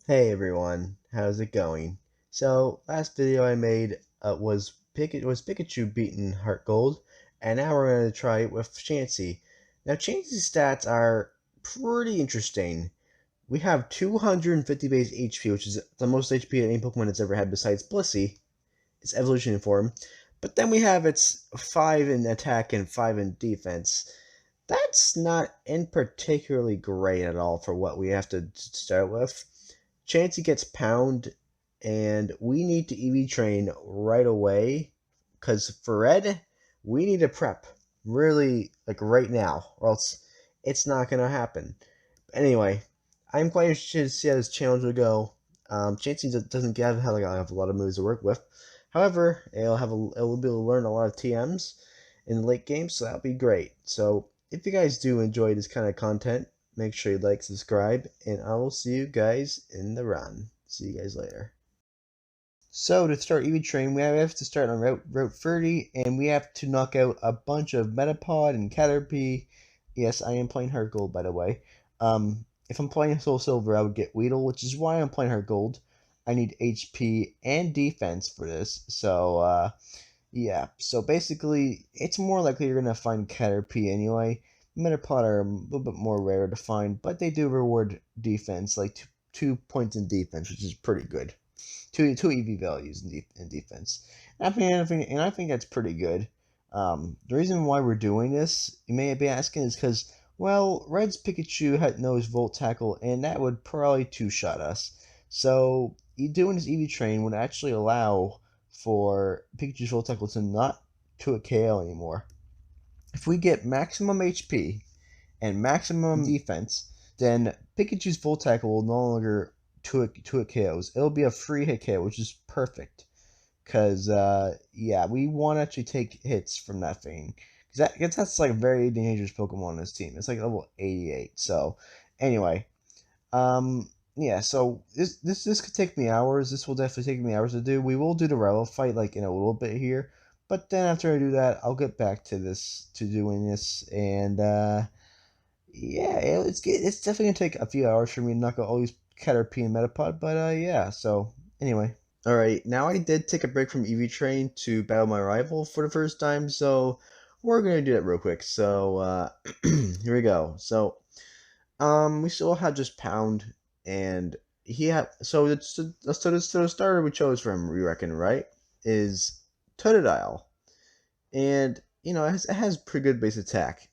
Hey everyone, how's it going? So last video I made was Pikachu beating HeartGold, and now we're gonna try it with Chansey. Now Chansey's stats are pretty interesting. We have 250 base HP, which is the most HP any Pokemon has ever had besides Blissey, its evolution form. But then we have its 5 in attack and 5 in defense. That's not in particularly great at all for what we have to start with. Chansey gets pound, and we need to EV train right away. Because for red, we need to prep really like right now, or else it's not gonna happen. Anyway, I'm quite interested to see how this challenge will go. Chansey doesn't have a lot of moves to work with. However, it'll be able to learn a lot of TMs in the late game, so that'll be great. So if you guys do enjoy this kind of content, make sure you like, subscribe, and I will see you guys in the run. See you guys later. So to start EV Train, we have to start on Route 30, and we have to knock out a bunch of Metapod and Caterpie. Yes, I am playing HeartGold, by the way. If I'm playing SoulSilver, I would get Weedle, which is why I'm playing HeartGold. I need HP and defense for this, so yeah. So basically, it's more likely you're gonna find Caterpie anyway. Metapod are a little bit more rare to find, but they do reward defense, like two points in defense, which is pretty good. Two EV values in defense. And I think that's pretty good. The reason why we're doing this, you may be asking, is because well, Red's Pikachu had knows Volt Tackle, and that would probably two-shot us. So you doing this EV train would actually allow for Pikachu's Volt Tackle to not to a KO anymore. If we get maximum HP and maximum defense, then Pikachu's Volt Tackle will no longer to it KOs. It'll be a free hit KO, which is perfect. Cause yeah, we want to actually take hits from that thing. Cause that's like a very dangerous Pokemon on this team. It's like level 88. So anyway, yeah. So this could take me hours. This will definitely take me hours to do. We will do the rival fight like in a little bit here. But then after I do that, I'll get back to doing this, and yeah, it's definitely gonna take a few hours for me to knock out all these Caterpie and Metapod, but yeah. So anyway, all right. Now I did take a break from EV Train to battle my rival for the first time, so we're gonna do that real quick. So here we go. So we still have just Pound, and he had the starter we chose from. We reckon, right? Is Totodile, and it has pretty good base attack,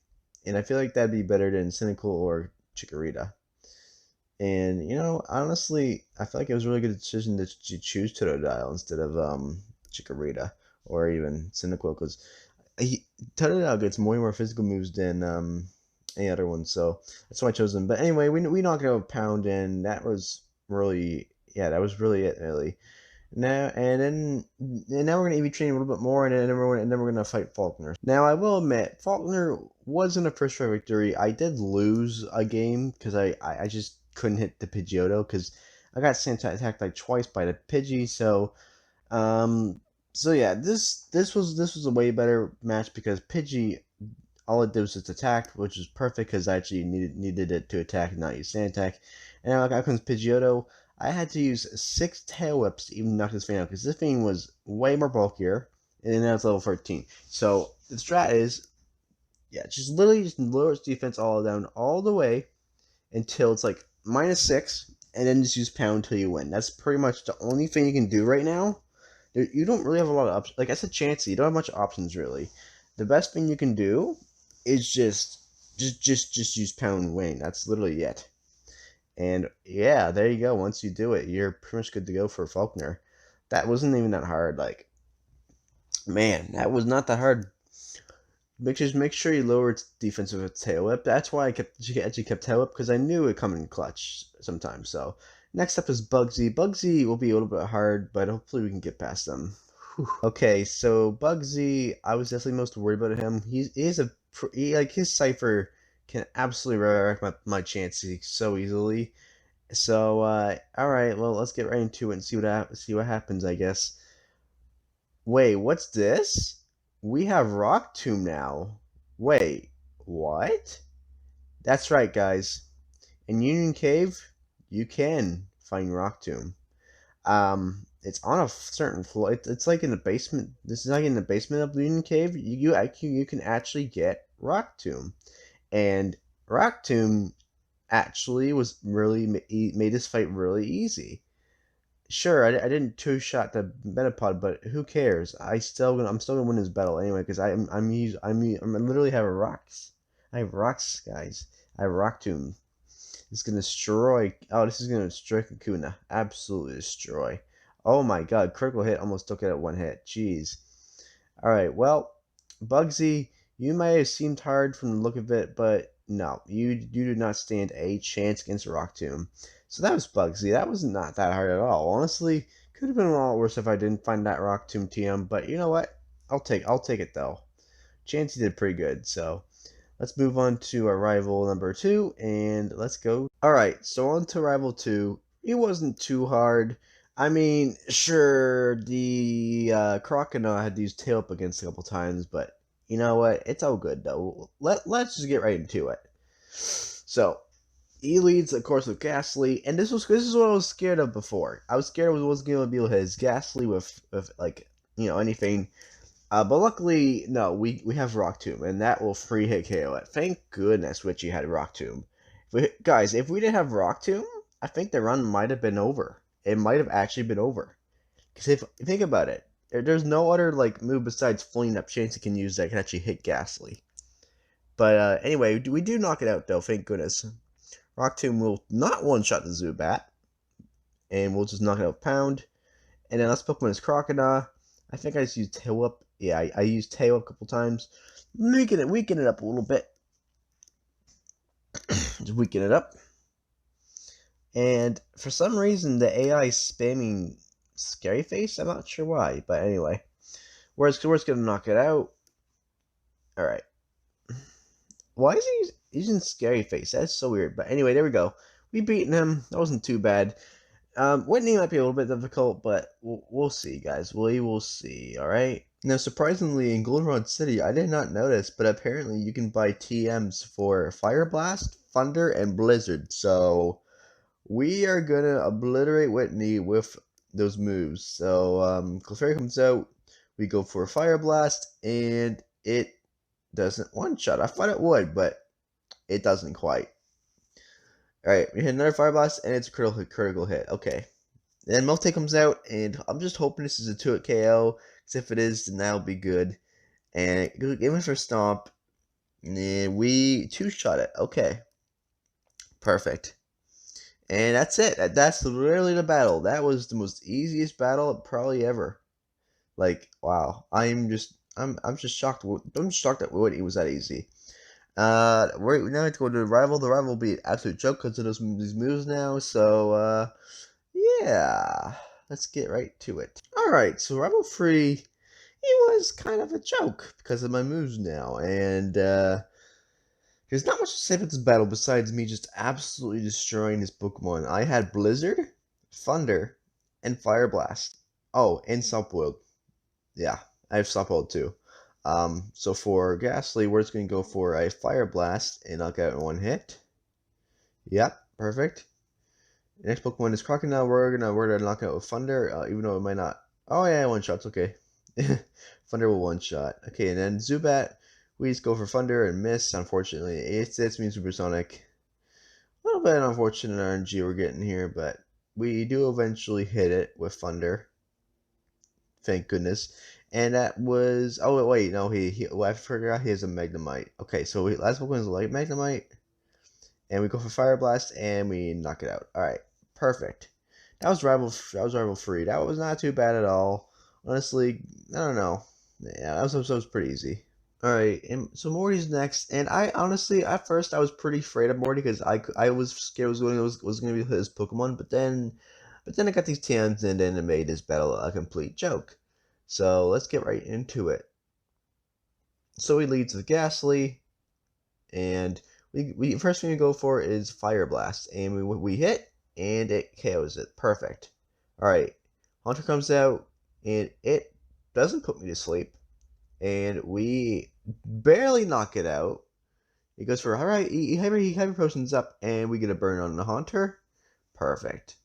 and I feel like that'd be better than Cynical or Chikorita. And honestly, I feel like it was a really good decision to choose Totodile instead of Chikorita or even Cynical, because Totodile gets way more physical moves than any other one, so that's why I chose him. But anyway, we knocked out Pound, and that was really, yeah, that was really it, really. Now we're gonna EV train a little bit more, and then we're gonna fight Faulkner. Now I will admit, Faulkner wasn't a first try victory. I did lose a game because I just couldn't hit the Pidgeotto because I got Santa attacked like twice by the Pidgey. Um so yeah, this was a way better match because Pidgey, all it did was just attack, which was perfect because I actually needed it to attack, not use Sand attack. And now out comes Pidgeotto. I had to use 6 Tail Whips to even knock this thing out because this thing was way more bulkier, and now it's level 13. So the strat is, yeah, just literally just lower its defense all down all the way until it's like -6, and then just use Pound until you win. That's pretty much the only thing you can do right now. You don't really have a lot of options. Like I said, Chansey, you don't have much options really. The best thing you can do is just use Pound and win. That's literally it. And yeah, there you go. Once you do it, you're pretty much good to go for Faulkner. That wasn't even that hard. Like, man, that was not that hard. Make sure you lower its defense with its tail whip. That's why I kept tail whip, because I knew it coming in clutch sometimes. So next up is Bugsy. Bugsy will be a little bit hard, but hopefully we can get past them. Whew. Okay, so Bugsy, I was definitely most worried about him. Like his cipher can absolutely wreck my Chansey so easily. So, all right, well, let's get right into it and see what happens, I guess. Wait, what's this? We have Rock Tomb now. Wait, what? That's right, guys. In Union Cave, you can find Rock Tomb. It's on a certain floor. It's like in the basement. This is like in the basement of the Union Cave. You can actually get Rock Tomb, and Rock Tomb actually was really made this fight really easy. Sure, I didn't two shot the Metapod, but who cares? I'm still gonna win this battle anyway because I'm literally have a rocks. I have rocks, guys. I have Rock Tomb. It's gonna destroy. Oh, this is gonna destroy Kakuna. Absolutely destroy. Oh my God, critical hit almost took it at one hit. Jeez. All right, well, Bugsy, you might have seemed hard from the look of it, but no, you do not stand a chance against Rock Tomb. So that was Bugsy. That was not that hard at all. Honestly, could have been a lot worse if I didn't find that Rock Tomb TM. But you know what? I'll take it though. Chansey did pretty good. So let's move on to our rival number 2, and let's go. All right, so on to rival 2. It wasn't too hard. I mean, sure, the Crocodile had to use tail up against a couple times, but you know what? It's all good though. Let's just get right into it. So he leads, of course, with Ghastly, and this is what I was scared of before. I was scared I wasn't going to be able to hit his Ghastly with like anything. But luckily, no, we have Rock Tomb, and that will free hit KO it. Thank goodness Richie had Rock Tomb. Guys, if we didn't have Rock Tomb, I think the run might have been over. It might have actually been over. Because if think about it, there's no other like move besides flinging up Chansey can use that can actually hit Ghastly. But anyway, we do knock it out though, thank goodness. Rock Tomb will not one-shot the Zubat, and we'll just knock it out with Pound. And then let's Pokemon is Crocodile. I think I just used Tail Up. Yeah, I used Tail Up a couple times. Weaken it up a little bit. Just weaken it up. And for some reason, the AI is spamming Scary Face. I'm not sure why, but anyway. We're just going to knock it out. Alright. Why is he using Scary Face? That's so weird. But anyway, there we go. We beaten him. That wasn't too bad. Whitney might be a little bit difficult, but we'll see, guys. We will see, alright? Now, surprisingly, in Goldenrod City, I did not notice, but apparently you can buy TMs for Fire Blast, Thunder, and Blizzard. So we are going to obliterate Whitney with those moves. So, Clefairy comes out, we go for Fire Blast, and it doesn't one-shot. I thought it would, but it doesn't quite. Alright, we hit another Fire Blast, and it's a critical hit. Okay. Then Melty comes out, and I'm just hoping this is a 2-hit KO, because if it is, then that'll be good. And give it for Stomp, and we 2-shot it. Okay. Perfect. And that's it. That's literally the battle. That was the most easiest battle probably ever. Like, wow. I'm just shocked. I'm just shocked that it was that easy. We now have to go to the rival. The rival will be an absolute joke because of these moves now. So, yeah. Let's get right to it. Alright, so rival 3, it was kind of a joke because of my moves now. And, there's not much to say about this battle besides me just absolutely destroying this Pokemon. I had Blizzard, Thunder, and Fire Blast. Oh, and Slump-Boiled. Yeah, I have Slump-Boiled too. So for Ghastly, we're just going to go for a Fire Blast and knock out in one hit. Yep, perfect. Next Pokemon is Crocodile. We're gonna knock out with Thunder, even though it might not. Oh yeah, one shot's okay. Thunder will one shot. Okay, and then Zubat, we just go for Thunder and miss. Unfortunately, it's me Supersonic. A little bit unfortunate RNG we're getting here, but we do eventually hit it with Thunder. Thank goodness. And that was wait, no, I forgot he has a Magnemite. Okay, so last Pokemon is a light Magnemite. And we go for Fire Blast and we knock it out. Alright, perfect. That was rival 3. That was not too bad at all. Honestly, I don't know. Yeah, that was pretty easy. Alright, and so Morty's next, and I honestly, at first, I was pretty afraid of Morty, because I was scared was going to be his Pokemon, but then I got these TMs, and then it made this battle a complete joke. So, let's get right into it. So, he leads with Ghastly, and we first thing we go for is Fire Blast, and we hit, and it KOs it. Perfect. Alright, Hunter comes out, and it doesn't put me to sleep. And we barely knock it out. He goes for, alright, he hyper potions up, and we get a burn on the Haunter. Perfect.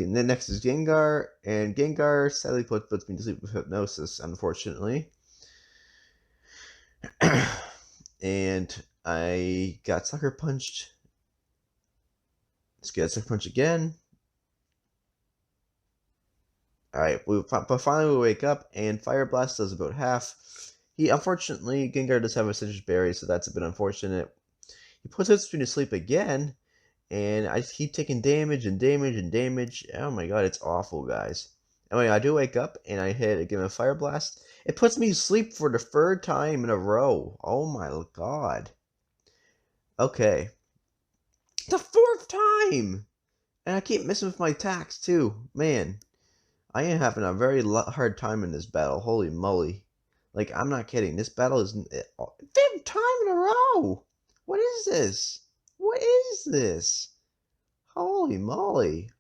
Next is Gengar, and Gengar sadly puts me to sleep with hypnosis, unfortunately. And I got Sucker Punched. Let's get Sucker Punch again. Alright, but finally we wake up, and Fire Blast does about half. Unfortunately, Gengar does have a Citrus Berry, so that's a bit unfortunate. He puts me to sleep again, and I keep taking damage and damage and damage. Oh my god, it's awful, guys. Anyway, I do wake up, and I hit again a Fire Blast. It puts me to sleep for the third time in a row. Oh my god. Okay. The fourth time! And I keep missing with my attacks, too. Man. I am having a very hard time in this battle. Holy moly. Like, I'm not kidding. This battle is fifth time in a row. What is this? What is this? Holy moly.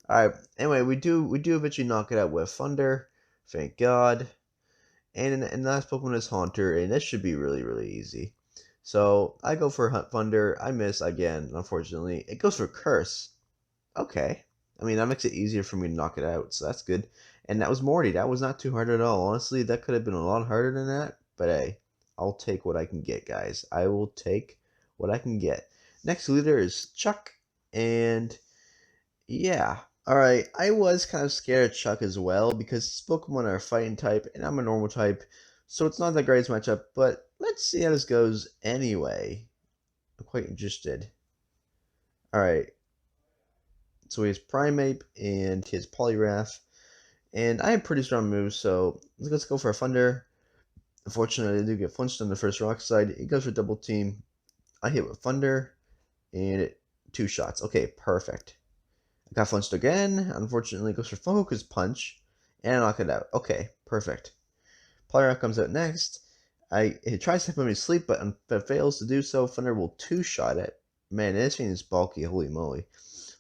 Alright, anyway, we do eventually knock it out with Thunder. Thank God. And the last Pokemon is Haunter, and this should be really, really easy. So, I go for Thunder. I miss again, unfortunately. It goes for Curse. Okay. I mean, that makes it easier for me to knock it out, so that's good. And that was Morty. That was not too hard at all. Honestly, that could have been a lot harder than that. But hey, I'll take what I can get, guys. I will take what I can get. Next leader is Chuck. And yeah. Alright, I was kind of scared of Chuck as well, because his Pokemon are a fighting type, and I'm a normal type. So it's not that great matchup, but let's see how this goes anyway. I'm quite interested. Alright. So he has Primeape, and he has Poliwrath. And I have pretty strong moves, so let's go for a Thunder. Unfortunately, I do get flinched on the first Rock Slide. It goes for Double Team. I hit with Thunder, and 2 shots. Okay, perfect. I got flinched again. Unfortunately, it goes for Focus Punch, and I knock it out. Okay, perfect. Poliwrath comes out next. It tries to put me to sleep, but it fails to do so. Thunder will 2-shot it. Man, this thing is bulky. Holy moly.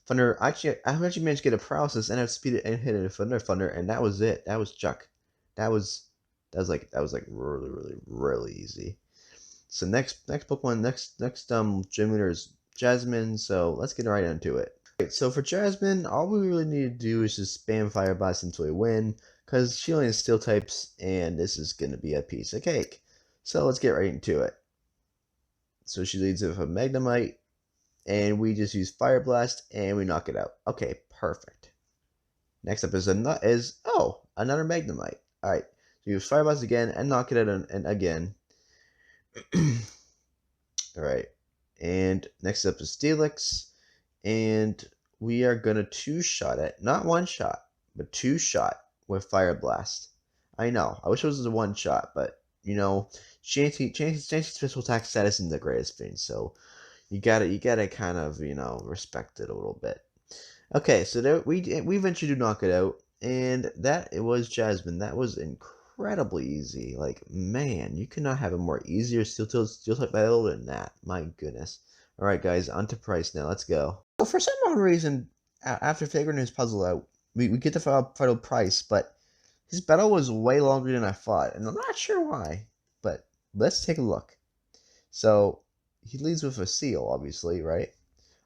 Thunder, I actually managed to get a paralysis and have speed and hit it with Thunder, and that was it. That was Chuck. That was like really, really, really easy. So next Pokemon, next gym leader is Jasmine. So let's get right into it. Right, so for Jasmine, all we really need to do is just spam Fire Blast until we win, because she only has Steel types, and this is gonna be a piece of cake. So let's get right into it. So she leads with a Magnemite. And we just use Fire Blast, and we knock it out. Okay, perfect. Next up is another Magnemite. All right, so use Fire Blast again and knock it out and again. All right, and next up is Stelix, and we are gonna 2-shot it, not 1-shot, but 2-shot with Fire Blast. I know, I wish it was a 1-shot, but you know, Chansey's special attack status isn't the greatest thing, so. You gotta kind of, respect it a little bit. Okay, so there, we eventually do knock it out, and it was Jasmine. That was incredibly easy. Like, man, you could not have a more easier steel type battle than that. My goodness. All right, guys, on to Price now. Let's go. So for some odd reason, after figuring his puzzle out, we get the final Price, but his battle was way longer than I thought, and I'm not sure why. But let's take a look. So. He leads with a Seal, obviously, right?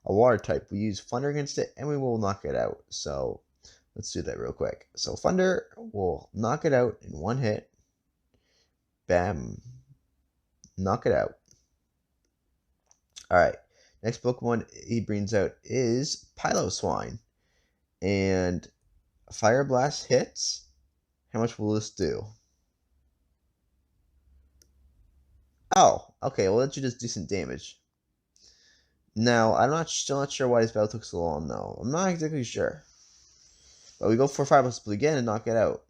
A water type. We use Thunder against it, and we will knock it out. So, let's do that real quick. So, Thunder will knock it out in 1 hit. Bam. Knock it out. Alright. Next Pokemon he brings out is Piloswine. And Fire Blast hits. How much will this do? Oh, okay, well, that should just decent damage. Now, still not sure why this battle took so long, though. I'm not exactly sure. But we go for Fire Blast again and knock it out.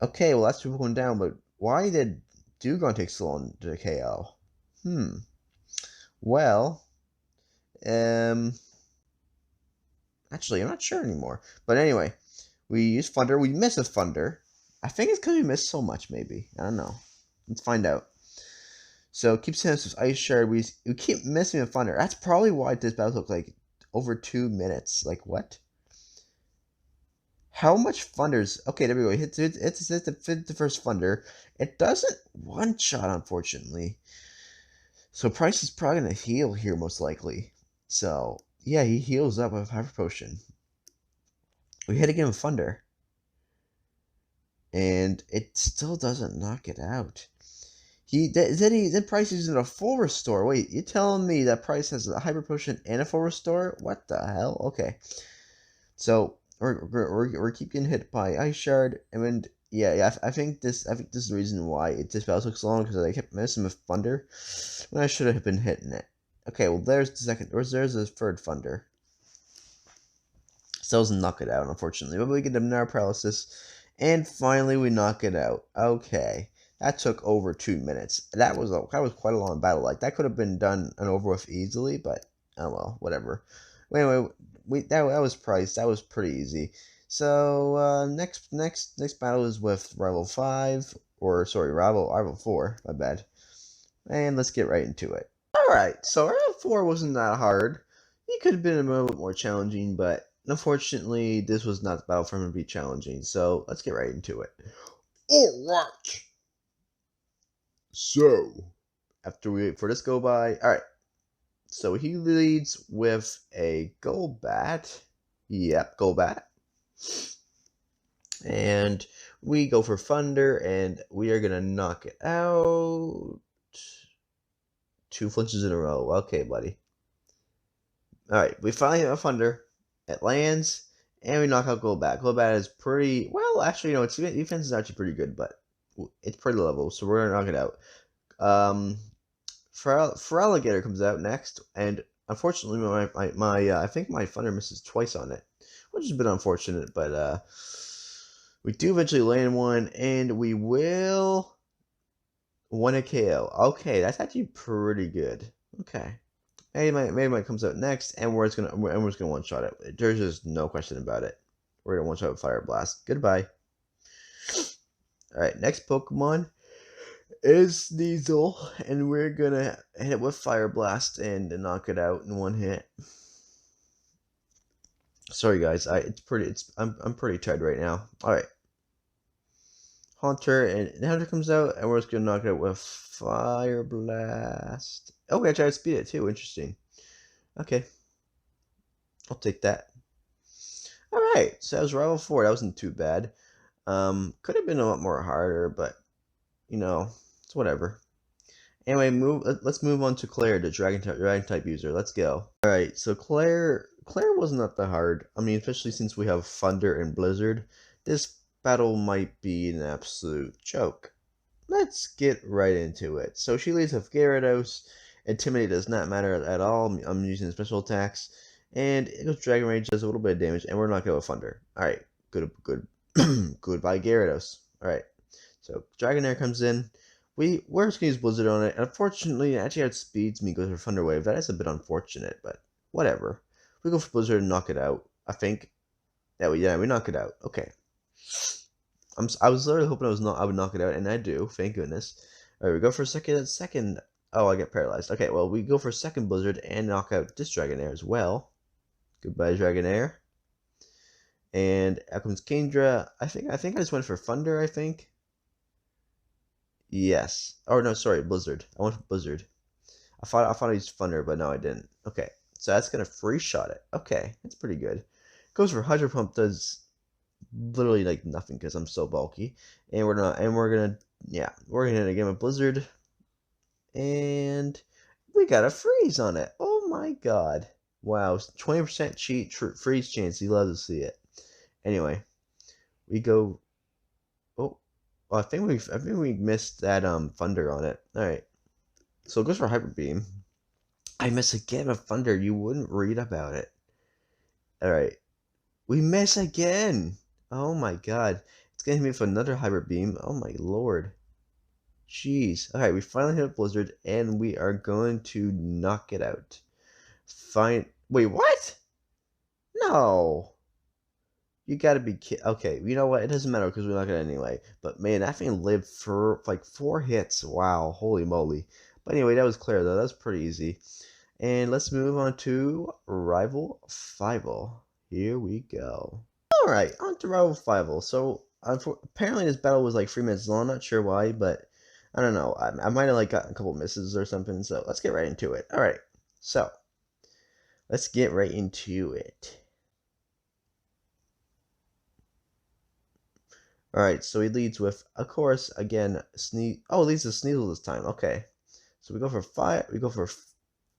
Okay, well, that's 2 going down, but why did Dewgong take so long to KO? Well, actually, I'm not sure anymore. But anyway, we use Thunder. We miss a Thunder. I think it's because we missed so much, maybe. I don't know. Let's find out. So keep saying this with Ice Shard. We keep missing a Thunder. That's probably why this battle took like over 2 minutes. Like what? How much Thunders? Okay, there we go. It's the first Thunder. It doesn't 1-shot, unfortunately. So Price is probably gonna heal here most likely. So Yeah, he heals up with Hyper Potion. We hit again with Thunder, and it still doesn't knock it out. Then Price using a full restore. Wait, you're telling me that Price has a Hyper Potion and a full restore? What the hell? Okay, so we're keep getting hit by Ice Shard, and then yeah, I think this is the reason why this battle took so long, because I kept missing with Thunder when I should have been hitting it. Okay, well there's the second, or there's the third Thunder. Still doesn't knock it out, unfortunately, but we get the Minor Paralysis, and finally we knock it out. Okay, that took over 2 minutes. That was quite a long battle. Like, that could have been done and over with easily, but oh well, whatever. Anyway, that was Price. That was pretty easy. So next battle is with Rival 5, or sorry, Rival 4. My bad. And let's get right into it. All right, so Rival 4 wasn't that hard. It could have been a little bit more challenging, but unfortunately, this was not the battle for him to be challenging. So let's get right into it. All right. So after we wait for this go by, all right. So he leads with a Golbat. Yep, Golbat. And we go for Thunder, and we are going to knock it out. 2 flinches in a row. Okay, buddy. Alright, we finally hit a Thunder. It lands, and we knock out Golbat. Golbat is pretty... Well, actually, its defense is actually pretty good, but it's pretty level, so we're going to knock it out. Feraligatr comes out next, and unfortunately, I think my Thunder misses twice on it, which is a bit unfortunate, but we do eventually land one, and we will win a KO. Okay, that's actually pretty good. Okay, maybe comes out next, and we're just gonna one shot it. There's just no question about it. We're gonna one shot with Fire Blast. Goodbye. All right, next Pokemon is Sneasel, and we're gonna hit it with Fire Blast and knock it out in one hit. Sorry guys, I'm pretty tired right now. All right, Hunter comes out, and we're just gonna knock it out with Fire Blast. Oh, we actually had to speed it too. Interesting. Okay, I'll take that. All right, so that was Rival 4. That wasn't too bad. Could have been a lot more harder, but it's whatever. Anyway, let's move on to Claire, the dragon type user. Let's go. All right, so Claire wasn't that hard. I mean, especially since we have Thunder and Blizzard, this battle might be an absolute joke. Let's get right into it. So she leads with Gyarados. Intimidate does not matter at all. I'm using special attacks, and it goes Dragon Rage, does a little bit of damage, and we're not going with Thunder. All right, good, goodbye Gyarados. All right, so Dragonair comes in. We're just gonna use Blizzard on it. Unfortunately, it actually outspeeds me, goes for Thunder Wave. That is a bit unfortunate, but whatever. We go for Blizzard and knock it out. I think. Yeah, we knock it out. Okay. I was literally hoping I would knock it out, and I do. Thank goodness. All right, we go for second. Oh, I get paralyzed. Okay, well, we go for second Blizzard and knock out this Dragonair as well. Goodbye, Dragonair. And out comes Kingdra. I think I just went for Thunder. I think. Yes. Oh no, sorry, Blizzard. I went for Blizzard. I thought I used Thunder, but no, I didn't. Okay, so that's gonna free shot it. Okay, that's pretty good. Goes for Hydro Pump, does literally like nothing because I'm so bulky, and we're gonna hit it again with Blizzard, and we got a freeze on it. Oh my god! Wow, 20% cheat freeze chance. You love to see it. Anyway, we go. Well, I think we missed that Thunder on it. All right, so it goes for Hyper Beam. I miss again with Thunder. You wouldn't read about it. All right, we miss again. Oh my god, it's gonna hit me for another Hyper Beam. Oh my lord, jeez. All right, we finally hit a Blizzard, and we are going to knock it out. Fine. Wait, what? No. You gotta be kidding. Okay, you know what? It doesn't matter because we're not gonna anyway. But man, that thing lived for like 4 hits. Wow, holy moly. But anyway, that was clear though. That was pretty easy. And let's move on to Rival 5. Here we go. Alright, on to Rival 5. So apparently this battle was like 3 minutes long. Not sure why, but I don't know. I might have like gotten a couple misses or something. So let's get right into it. Alright, so Let's get right into it. Alright, so he leads with, of course, again, Sneeze. Oh, he leads with Sneasel this time. Okay. So we go for fire. We go for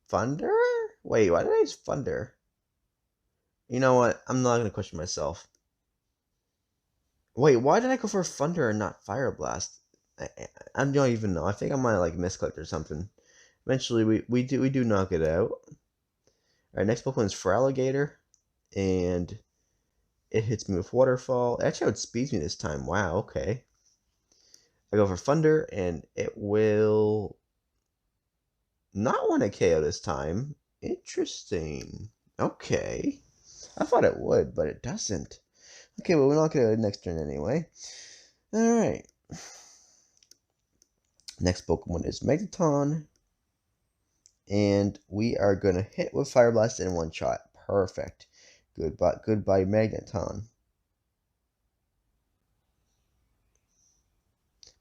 Thunder? Wait, why did I use Thunder? You know what? I'm not going to question myself. Wait, why did I go for Thunder and not Fire Blast? I don't even know. I think I might like misclicked or something. Eventually, we do knock it out. Alright, next Pokemon is Feraligatr. And it hits me with Waterfall. Actually, it outspeeds me this time. Wow, okay. I go for Thunder, and it will not want to KO this time. Interesting. Okay. I thought it would, but it doesn't. Okay, well, we're not going to next turn anyway. Alright. Next Pokemon is Magneton. And we are going to hit with Fire Blast in one shot. Perfect. Goodbye, Magneton.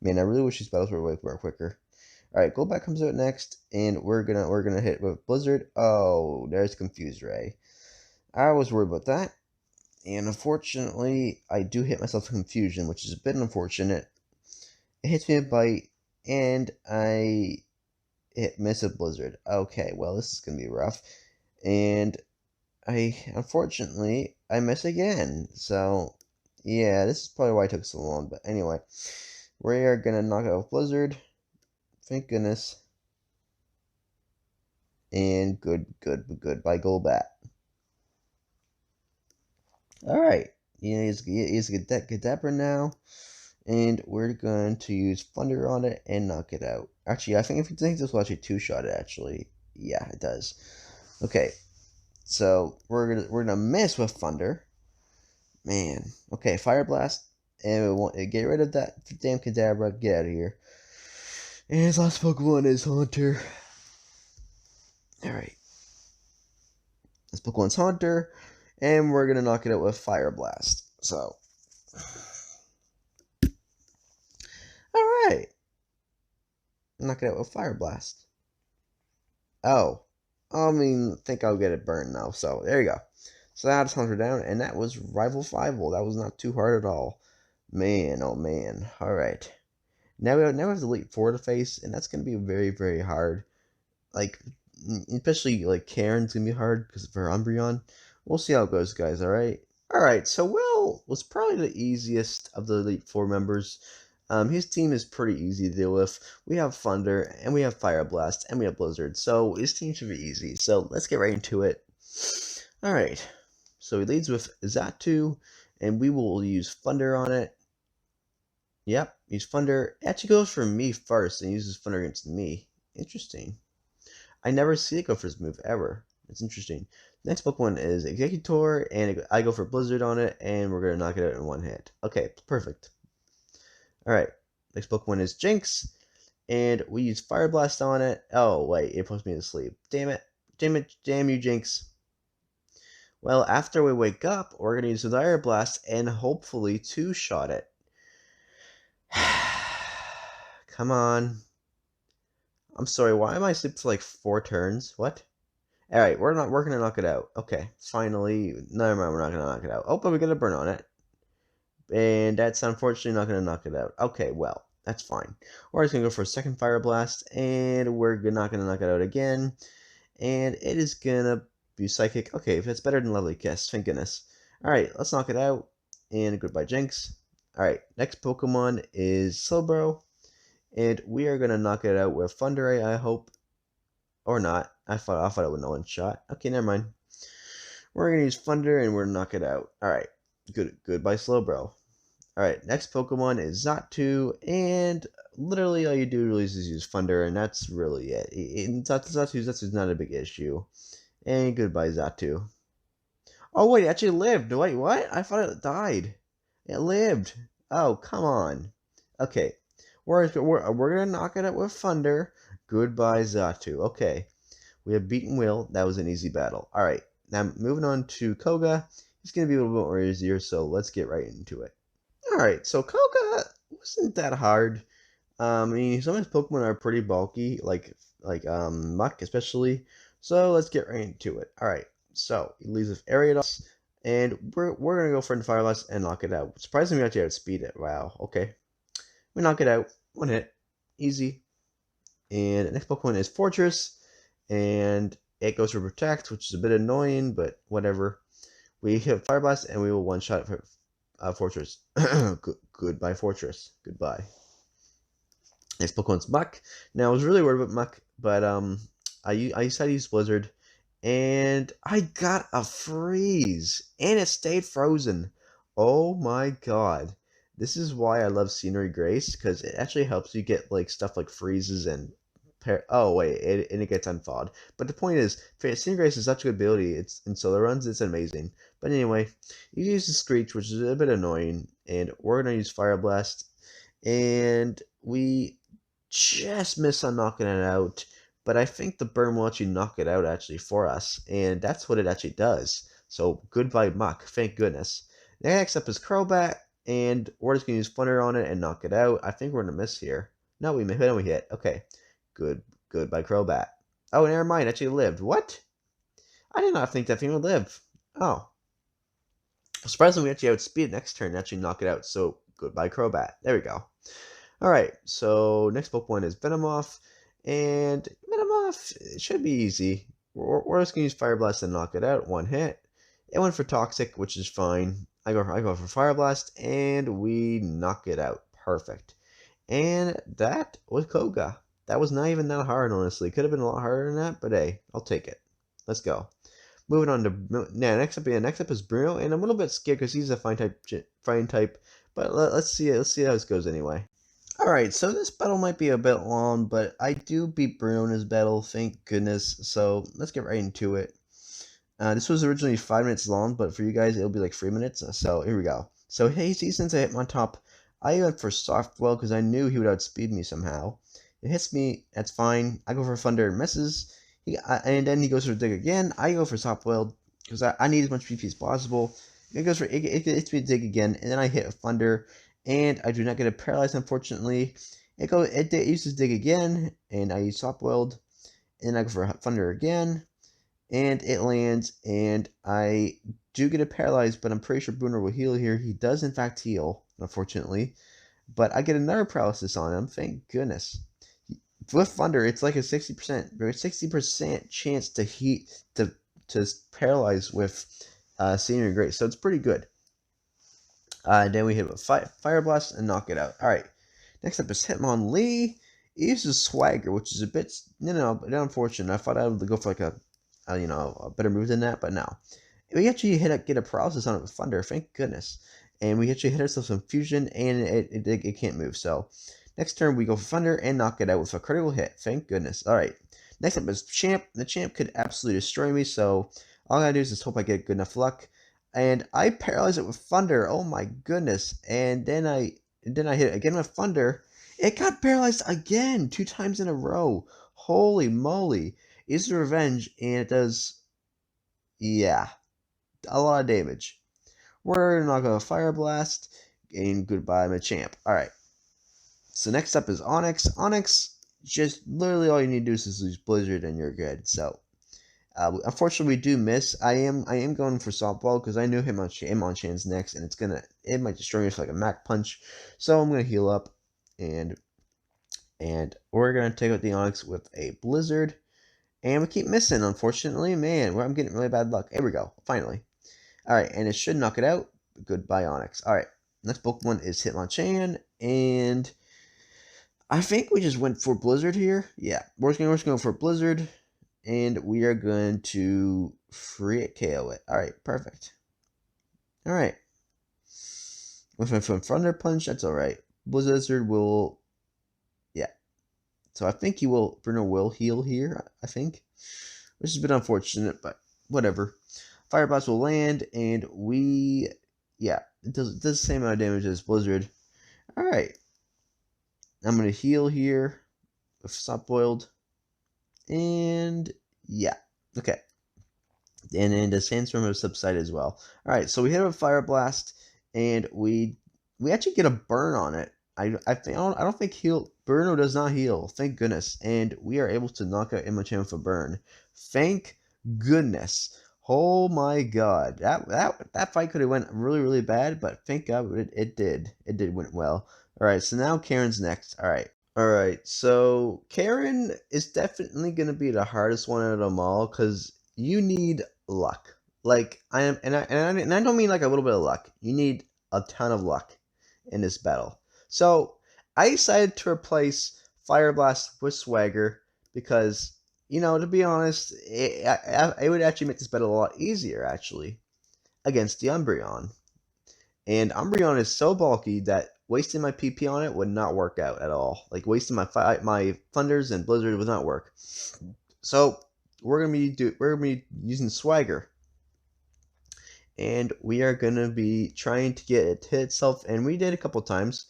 Man, I really wish these battles were way more quicker. Alright, Golbat comes out next, and we're gonna hit with Blizzard. Oh, there's Confuse Ray. I was worried about that. And unfortunately, I do hit myself with Confusion, which is a bit unfortunate. It hits me a bite, and I miss a Blizzard. Okay, well, this is gonna be rough. And unfortunately, I miss again. So, yeah, this is probably why it took so long. But anyway, we are gonna knock out with Blizzard. Thank goodness. And goodbye, Golbat. Alright. He's a Kadabra now. And we're going to use Thunder on it and knock it out. Actually, I think this will actually two-shot it, actually. Yeah, it does. Okay. So we're gonna miss with Thunder. Man. Okay, Fire Blast. And we want to get rid of that damn Kadabra. Get out of here. And his last Pokemon is Haunter. Alright. This Pokemon's Haunter. And we're going to knock it out with Fire Blast. So. Alright. Knock it out with Fire Blast. Oh. I think I'll get it burned now. So, there you go. So that's Haunter down. And that was Rival Fival. That was not too hard at all. Man, oh man. Alright. Now we have the Elite Four to face. And that's going to be very, very hard. Like, especially, like, Karen's going to be hard because of her Umbreon. We'll see how it goes, guys, alright? Alright, so Will was probably the easiest of the Elite Four members. His team is pretty easy to deal with. We have Thunder, and we have Fire Blast, and we have Blizzard, so his team should be easy. So let's get right into it. Alright, so he leads with Xatu, and we will use Thunder on it. Yep, use Thunder. It actually goes for me first, and uses Thunder against me. Interesting. I never see it go for his move, ever. It's interesting. Next Pokemon is Executor, and I go for Blizzard on it, and we're going to knock it out in one hit. Okay, perfect. Alright, next Pokemon is Jinx, and we use Fire Blast on it. Oh, wait, it puts me to sleep. Damn it. Damn you, Jinx. Well, after we wake up, we're going to use Fire Blast and hopefully two-shot it. Come on. I'm sorry, why am I asleep for like 4 turns? What? Alright, we're gonna knock it out. Okay, finally. Never mind, we're not gonna knock it out. Oh, but we got a burn on it. And that's unfortunately not gonna knock it out. Okay, well, that's fine. We're just gonna go for a second Fire Blast, and we're not gonna knock it out again. And it is gonna be Psychic. Okay, if it's better than Lovely Kiss, thank goodness. Alright, let's knock it out. And goodbye, Jinx. Alright, next Pokemon is Slowbro. And we are gonna knock it out with Thunder Ray, I hope. Or not. I thought it would no one shot. Okay, never mind. We're gonna use Thunder and we're gonna knock it out. Alright. Goodbye, Slowbro. Alright, next Pokemon is Xatu, and literally all you do really is use Thunder, and that's really it. Xatu's not a big issue. And goodbye, Xatu. Oh wait, it actually lived. Wait, what? I thought it died. It lived. Oh, come on. Okay. We're gonna knock it out with Thunder. Goodbye, Xatu. Okay. We have beaten Will. That was an easy battle. Alright. Now, moving on to Koga. It's going to be a little bit more easier, so let's get right into it. Alright, so Koga wasn't that hard. Some of his Pokemon are pretty bulky, like Muck especially. So let's get right into it. Alright. So he leaves with Ariados, and we're gonna go for the Fire Blast and knock it out. Surprisingly, we actually outspeed it. Wow. Okay, we knock it out. One hit, easy. And the next Pokemon is Fortress, and it goes for Protect, which is a bit annoying, but whatever. We hit Fire Blast, and we will one-shot for Fortress. Goodbye, Fortress. Goodbye. Next Pokemon's Muck. Now, I was really worried about Muck, but I decided to use Blizzard, and I got a freeze, and it stayed frozen. Oh my god. This is why I love Scenery Grace, because it actually helps you get like stuff like freezes and oh wait, and it gets unthawed. But the point is, Scenery Grace is such a good ability. It's in solo runs, it's amazing. But anyway, you use the Screech, which is a bit annoying, and we're gonna use Fire Blast, and we just miss on knocking it out. But I think the burn will actually knock it out actually for us, and that's what it actually does. So goodbye Muck, thank goodness. Next up is Crobat, and we're just gonna use Thunder on it and knock it out. I think we're gonna miss here. No, we hit. Okay, goodbye Crobat. Oh, never mind. Actually lived. What? I did not think that thing would live. Oh, surprisingly, we actually outspeed next turn and actually knock it out. So goodbye Crobat. There we go. All right. So next Pokemon is Venomoth. And Venomoth, it should be easy. We're just going to use Fire Blast and knock it out. One hit. It went for Toxic, which is fine. I go for Fire Blast, and we knock it out. Perfect. And that was Koga. That was not even that hard, honestly. Could have been a lot harder than that, but hey, I'll take it. Let's go. Moving on to next up is Bruno, and I'm a little bit scared because he's a fine type. But let's see how this goes anyway. Alright, so this battle might be a bit long, but I do beat Bruno in this battle, thank goodness. So let's get right into it. This was originally 5 minutes long, but for you guys, it'll be like 3 minutes. So here we go. So hey, since I hit my top, I went for Softwell because I knew he would outspeed me somehow. It hits me, that's fine. I go for Thunder and misses. And then he goes for Dig again. I go for Softwell because I need as much PP as possible. It hits me Dig again, and then I hit a Thunder. And I do not get a paralyzed, unfortunately. It uses Dig again, and I use Softwelled, and I go for Thunder again, and it lands, and I do get a paralyzed, but I'm pretty sure Bruno will heal here. He does in fact heal, unfortunately, but I get another paralysis on him. Thank goodness. With Thunder, it's like a 60% chance to paralyze with Senior Grace, so it's pretty good. Then we hit with Fire Blast and knock it out. Alright, next up is Hitmonlee. He uses Swagger, which is a bit, unfortunate. I thought I would go for like a better move than that, but no. We actually get a paralysis on it with Thunder, thank goodness. And we actually hit ourselves some Fusion, and it can't move. So, next turn we go for Thunder and knock it out with a critical hit, thank goodness. Alright, next up is Champ. The Champ could absolutely destroy me, so all I gotta do is just hope I get good enough luck. And I paralyze it with Thunder. Oh my goodness! And then I hit it again with Thunder. It got paralyzed again 2 times in a row. Holy moly! It's revenge, and it does, yeah, a lot of damage. We're not gonna Fire Blast, and goodbye, my champ. All right. So next up is Onyx. Onyx, just literally all you need to do is use Blizzard, and you're good. So. Unfortunately, we do miss. I am going for Softball because I knew Hitmonchan's next, and it might destroy me with like a Mac Punch. So I'm gonna heal up, and we're gonna take out the Onyx with a Blizzard, and we keep missing. Unfortunately, man, I'm getting really bad luck. Here we go, finally. All right, and it should knock it out. Goodbye, Onyx. All right, next Pokemon is Hitmonchan, and I think we just went for Blizzard here. Yeah, we're just gonna go for Blizzard. And we are going to free it KO it. Alright, perfect. Alright. With my Thunder Punch, that's alright. Blizzard will, yeah. So I think Bruno will heal here, I think. Which is a bit unfortunate, but whatever. Fire Blast will land, and it does the same amount of damage as Blizzard. Alright. I'm going to heal here with Stop Boiled. And yeah, okay. And then the sandstorm will subside as well. All right, so we hit a Fire Blast, and we actually get a burn on it. I don't think Bruno does not heal. Thank goodness, and we are able to knock out Hitmonchan with a burn. Thank goodness. Oh my god. That fight could have went really bad, but thank God it did. It did went well. Alright, so now Karen's next. Alright, so Karen is definitely gonna be the hardest one out of them all, because you need luck. Like I am and I don't mean like a little bit of luck. You need a ton of luck in this battle. So I decided to replace Fire Blast with Swagger because, to be honest, it would actually make this battle a lot easier, actually, against the Umbreon. And Umbreon is so bulky that wasting my PP on it would not work out at all. Like, wasting my Thunders and Blizzard would not work. So, we're gonna be using Swagger. And we are gonna be trying to get it to hit itself, and we did a couple times.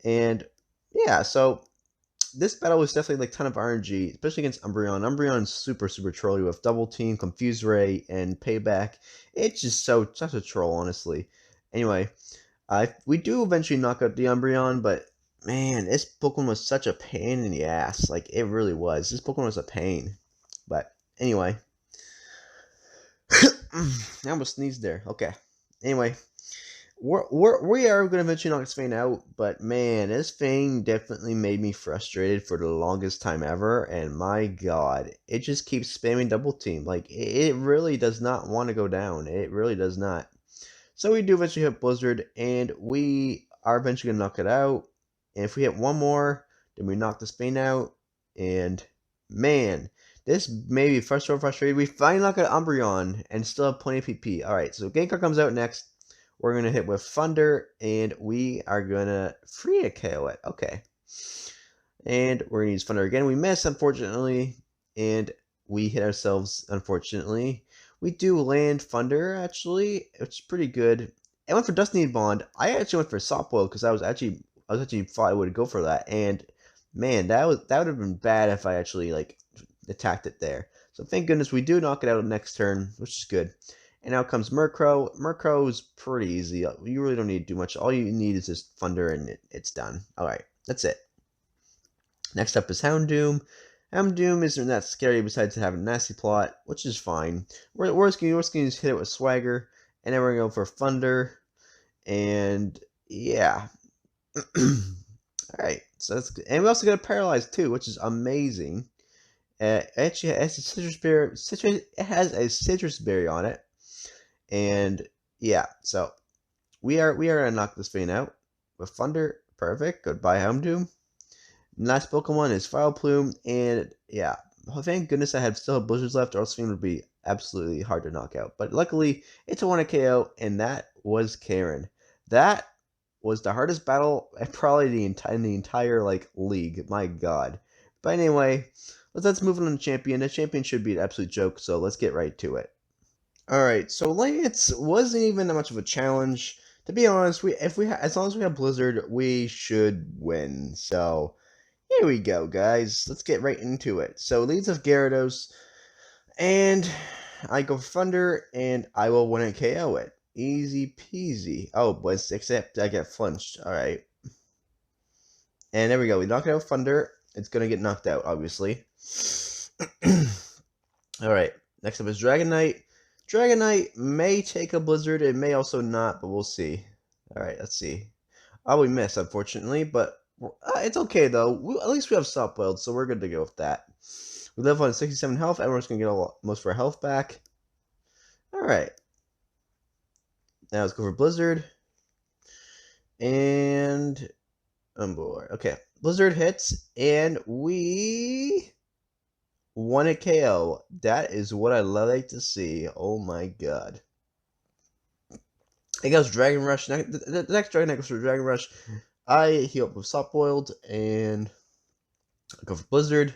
And yeah, so this battle was definitely like ton of RNG, especially against Umbreon. Umbreon's super trolly with Double Team, Confuse Ray, and Payback. It's just such a troll, honestly. Anyway, we do eventually knock out the Umbreon, but man, this Pokemon was such a pain in the ass. Like, it really was. This Pokemon was a pain. But anyway, I almost sneezed there. Okay. Anyway, we are going to eventually knock this Fang out, but man, this Fang definitely made me frustrated for the longest time ever, and my god, it just keeps spamming Double Team. Like, it really does not want to go down. It really does not. So we do eventually hit Blizzard, and we are eventually going to knock it out, and if we hit one more, then we knock this Fang out, and man, this may be frustrated. We finally knock out Umbreon, and still have plenty of PP. Alright, so Gengar comes out next. We're going to hit with Thunder, and we are going to free KO it. Okay. And we're going to use Thunder again. We miss, unfortunately, and we hit ourselves, unfortunately. We do land Thunder, actually, which is pretty good. I went for Destiny Bond. I actually went for Soft Boil because I was actually thought I would go for that. And man, that would have been bad if I actually attacked it there. So thank goodness we do knock it out next turn, which is good. And now comes Murkrow. Murkrow is pretty easy. You really don't need to do much. All you need is just Thunder, and it's done. Alright, that's it. Next up is Hound Doom. Hound Doom isn't that scary besides having a nasty plot, which is fine. We're just going to hit it with Swagger, and then we're going to go for Thunder. And yeah. Alright, so that's good. And we also got a Paralyzed too, which is amazing. Actually, it has a citrus berry. It has a citrus berry on it. And yeah, so we are gonna knock this Fang out with Thunder. Perfect. Goodbye, Hound Doom. Last Pokemon is Vileplume, and yeah, thank goodness I still have Blizzards left, or else Fang would be absolutely hard to knock out. But luckily, it's a 1 KO, and that was Karen. That was the hardest battle probably in the entire league. My God. But anyway, let's move on to the champion. The champion should be an absolute joke, so let's get right to it. Alright, so Lance wasn't even that much of a challenge. To be honest, as long as we have Blizzard, we should win. So, here we go, guys. Let's get right into it. So, leads of Gyarados, and I go for Thunder, and I will 1 KO it. Easy peasy. Oh, but except I get flinched. Alright. And there we go. We knock out Thunder. It's going to get knocked out, obviously. Alright, next up is Dragonite. Dragonite may take a Blizzard, it may also not, but we'll see. Alright, let's see. Oh, we missed, unfortunately, but it's okay, though. At least we have Soft Boiled, so we're good to go with that. We live on 67 health, everyone's going to get most of our health back. Alright. Now let's go for Blizzard. And... oh boy. Okay, Blizzard hits, and we... 1 KO. That is what I like to see. Oh my god. It goes Dragon Rush. The next Dragon goes for Dragon Rush. I heal up with Soft Boiled and I go for Blizzard.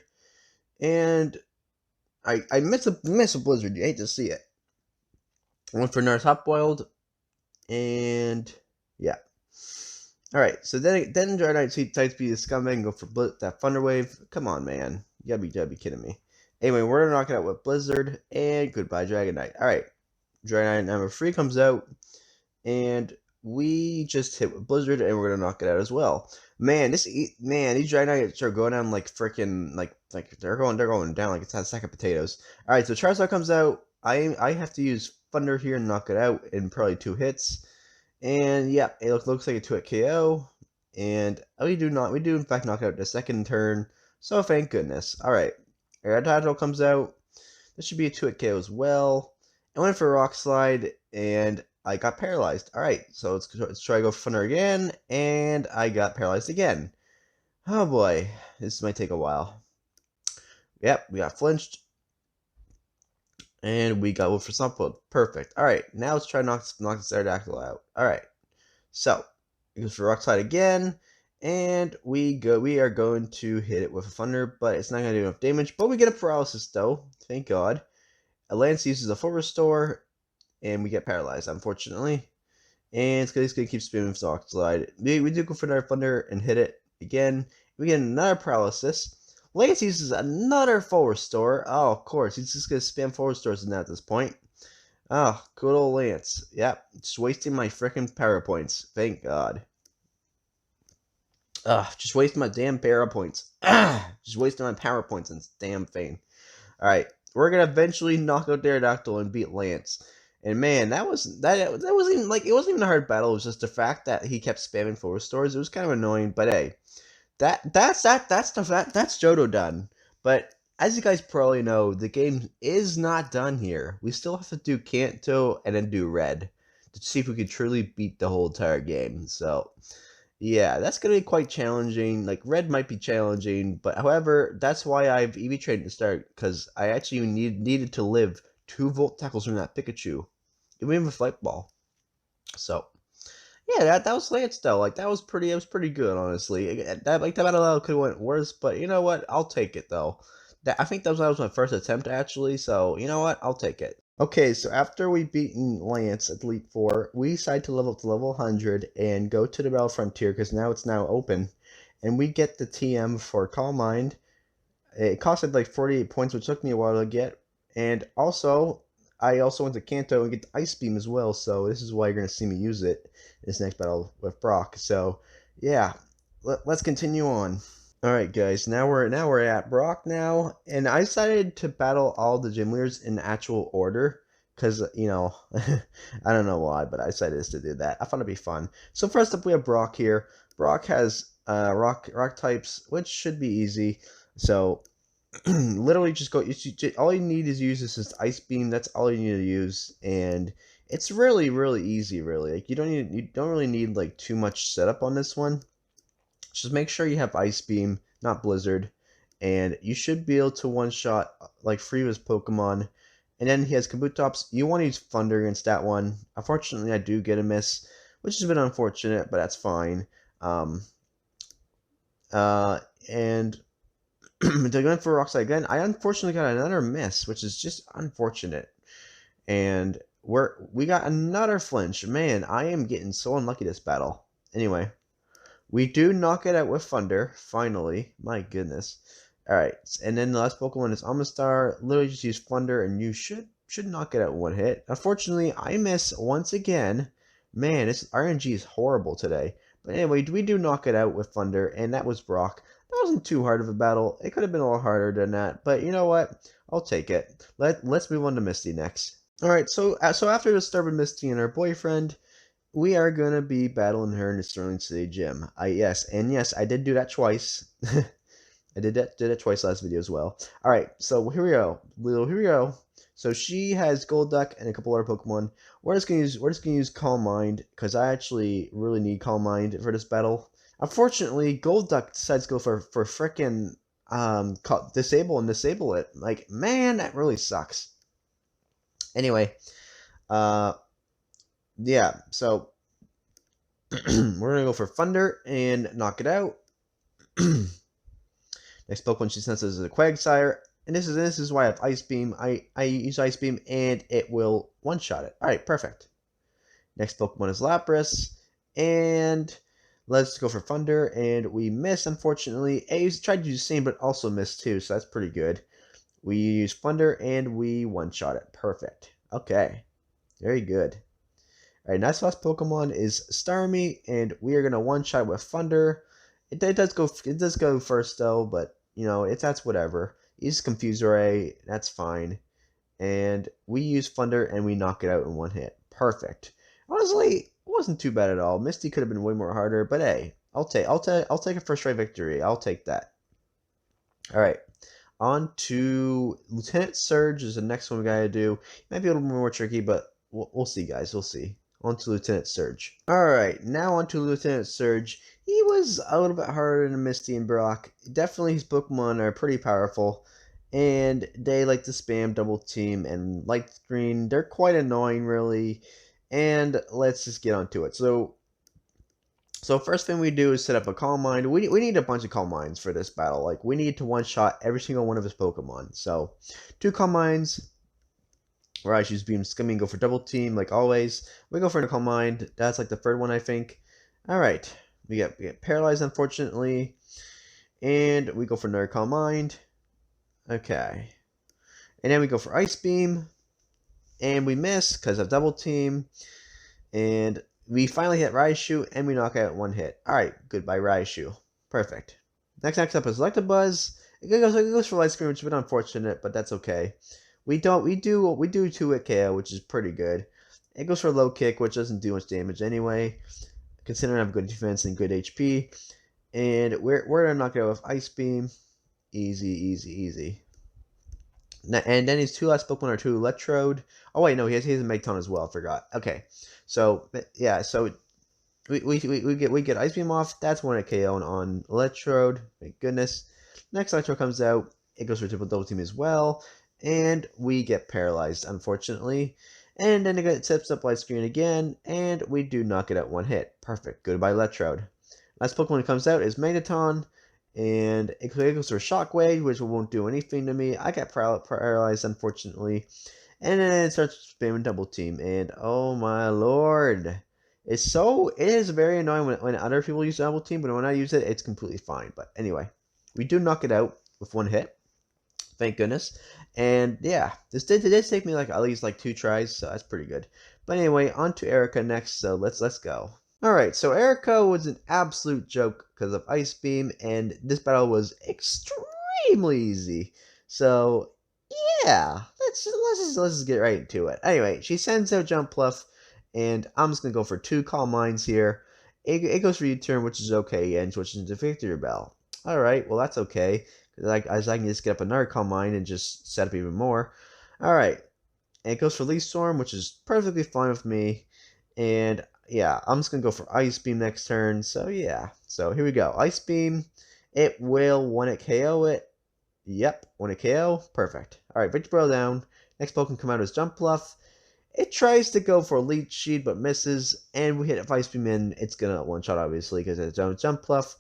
And I miss a Blizzard. You hate to see it. I went for another Soft Boiled. And yeah. Alright, so then Dragonite decides to be a scumbag and go for that Thunder Wave. Come on, man. You gotta be kidding me. Anyway, we're going to knock it out with Blizzard, and goodbye, Dragonite. Alright, Dragonite number 3 comes out, and we just hit with Blizzard, and we're going to knock it out as well. Man, these Dragonites are going down like freaking, they're going down like it's a sack of potatoes. Alright, so Charizard comes out, I have to use Thunder here and knock it out in probably 2 hits. And yeah, it looks like a 2-hit KO. And we do in fact knock it out the second turn. So thank goodness. Alright. Ariados comes out. This should be a 2-hit KO as well. I went for a Rock Slide and I got paralyzed. Alright, so let's try to go for Thunder again. And I got paralyzed again. Oh boy, this might take a while. Yep, we got flinched. And we got Wolf for Stumple. Perfect. Alright, now let's try to knock this Aerodactyl out. Alright, so it goes for Rock Slide again. And we are going to hit it with a Thunder, but it's not going to do enough damage. But we get a Paralysis though, thank God. A Lance uses a full restore, and we get paralyzed, unfortunately. And it's going to keep spinning with Rock Slide. We do go for another Thunder and hit it again. We get another Paralysis. Lance uses another full restore. Oh, of course. He's just going to spam full restores at this point. Oh, good old Lance. Yep, just wasting my freaking power points. Thank God. Just wasting my damn power points. Just wasting my power points in this damn thing. Alright, we're going to eventually knock out Aerodactyl and beat Lance. And man, that wasn't even like, it wasn't even a hard battle. It was just the fact that he kept spamming full restores. It was kind of annoying, but hey. That's Johto done. But as you guys probably know, the game is not done here. We still have to do Kanto and then do Red to see if we can truly beat the whole entire game. So yeah, that's gonna be quite challenging. Like Red might be challenging, but however, that's why I've EV trained to start, because I actually needed to live 2 Volt Tackles from that Pikachu, even with Light Ball. So yeah, that was Lance though. Like that was pretty good, honestly. That battle could have went worse, but you know what? I'll take it though. I think that was my first attempt actually, so you know what? I'll take it. Okay, so after we beaten Lance at Elite 4, we decide to level up to level 100 and go to the Battle Frontier because now it's open, and we get the TM for Calm Mind. It costed like 48 points, which took me a while to get, and I also went to Kanto and get the Ice Beam as well, so this is why you're going to see me use it in this next battle with Brock. So, yeah, let's continue on. Alright guys, now we're at Brock now, and I decided to battle all the gym leaders in actual order, because, you know, I don't know why, but I decided to do that. I thought it'd be fun. So first up we have Brock here. Brock has rock types, which should be easy. So literally just go, all you need is use this Ice Beam. That's all you need to use, and it's really easy, really. Like you don't really need like too much setup on this one. Just make sure you have Ice Beam, not Blizzard, and you should be able to one-shot like 3 of his Pokemon. And then he has Kabutops. You want to use Thunder against that one. Unfortunately, I do get a miss, which has been unfortunate, but that's fine. And they're going for Rock Slide again. I unfortunately got another miss, which is just unfortunate. And we got another flinch. Man, I am getting so unlucky this battle. Anyway, we do knock it out with Thunder, finally. My goodness. Alright, and then the last Pokemon is Amistar. Literally just use Thunder, and you should knock it out in one hit. Unfortunately, I miss once again. Man, this RNG is horrible today. But anyway, we do knock it out with Thunder, and that was Brock. That wasn't too hard of a battle. It could have been a lot harder than that, but you know what? I'll take it. Let's move on to Misty next. Alright, so after disturbing Misty and her boyfriend, we are going to be battling her in the Sterling City gym. Yes, I did do that twice. I did that twice last video as well. Alright, so here we go. So she has Golduck and a couple other Pokemon. We're just gonna use Calm Mind, because I actually really need Calm Mind for this battle. Unfortunately, Golduck decides to go for frickin' disable it. Like, man, that really sucks. Anyway, yeah, so we're gonna go for Thunder and knock it out. Next Pokemon she senses is a Quagsire, and this is why I have Ice Beam. I use Ice Beam and it will one-shot it. Alright, perfect. Next Pokemon is Lapras, and let's go for Thunder, and we miss, unfortunately. I tried to do the same, but also missed too, so that's pretty good. We use Thunder, and we one-shot it. Perfect. Okay. Very good. Alright, next last Pokemon is Starmie, and we are going to one-shot with Thunder. It does go first, though, but, you know, that's whatever. Use Confuse Ray, that's fine. and we use Thunder and we knock it out in one hit. Perfect. Honestly, it wasn't too bad at all. Misty could have been way more harder, but hey, I'll take a first try victory. I'll take that. All right. On to Lieutenant Surge is the next one we gotta do. It might be a little more tricky, but we'll see, guys. We'll see. On to Lieutenant Surge. Alright, now on to Lieutenant Surge. He was a little bit harder than Misty and Brock. Definitely his Pokemon are pretty powerful, and they like to spam double team and light screen. They're quite annoying, really, and let's just get onto it. So first thing we do is set up a Calm Mind. We need a bunch of Calm Minds for this battle. Like, we need to one-shot every single one of his Pokemon. So, 2 Calm Minds. Where I choose Beam Skimming, go for Double Team, like always. We go for a Calm Mind. That's like the third one, I think. Alright. We get Paralyzed, unfortunately. And we go for another Calm Mind. Okay. And then we go for Ice Beam. And we miss because of Double Team. And we finally hit Raichu, and we knock out one hit. Alright, goodbye Raichu. Perfect. Next up is Electabuzz. It goes for Light Screen, which is a bit unfortunate, but that's okay. We do 2-hit KO, which is pretty good. It goes for Low Kick, which doesn't do much damage anyway, considering I have good defense and good HP. And we're gonna knock it out with Ice Beam. Easy. And then his 2 last Pokemon are 2 Electrode. Oh wait, no, he has a Magneton as well. I forgot. Okay, so yeah, so we get Ice Beam off. That's one KO on Electrode. Thank goodness. Next Electrode comes out. It goes for triple double team as well, and we get paralyzed, unfortunately. And then it sets up Light Screen again, and we do knock it out one hit. Perfect. Goodbye Electrode. Last Pokemon that comes out is Magneton. And it goes for Shockwave, which won't do anything to me. I got paralyzed, unfortunately. And then it starts spamming Double Team. And oh my lord. It is very annoying when other people use Double Team, but when I use it, it's completely fine. But anyway, we do knock it out with one hit. Thank goodness. And yeah, this did take me like at least like 2 tries, so that's pretty good. But anyway, on to Erica next, so let's go. Alright, so Erica was an absolute joke because of Ice Beam, and this battle was extremely easy. So, yeah, let's just get right into it. Anyway, she sends out Jump Pluff, and I'm just going to go for 2 Calm Minds here. It goes for U-Turn, which is okay, and switches into Victory Bell. Alright, well that's okay, because I can just get up another Calm Mind and just set up even more. Alright, and it goes for Leaf Storm, which is perfectly fine with me, and yeah, I'm just going to go for Ice Beam next turn. So, yeah. So, here we go. Ice Beam. It will 1-hit KO it. Yep. 1-hit KO. Perfect. Alright, Victory Bell down. Next Pokemon come out is Jump Bluff. It tries to go for Leech Seed, but misses. And we hit Ice Beam in. It's going to one-shot, obviously, because it's Jump Bluff.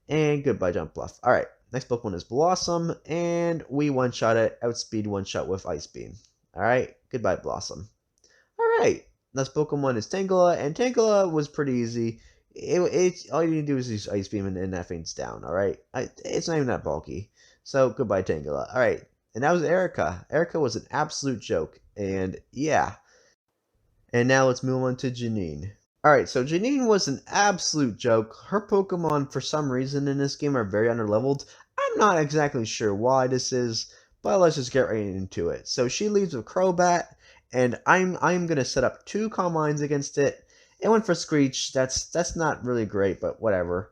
And goodbye, Jump Bluff. Alright. Next Pokemon is Blossom. And we one-shot it. Outspeed one-shot with Ice Beam. Alright. Goodbye, Blossom. Alright. Next Pokemon is Tangela, and Tangela was pretty easy. It's all you need to do is use Ice Beam, and that thing's down, alright? It's not even that bulky. So, goodbye, Tangela. Alright, and that was Erica. Erica was an absolute joke, and yeah. And now let's move on to Janine. Alright, so Janine was an absolute joke. Her Pokemon, for some reason in this game, are very underleveled. I'm not exactly sure why this is, but let's just get right into it. So, she leads with Crobat. And I'm gonna set up 2 Calm Minds against it. It went for Screech. That's not really great, but whatever.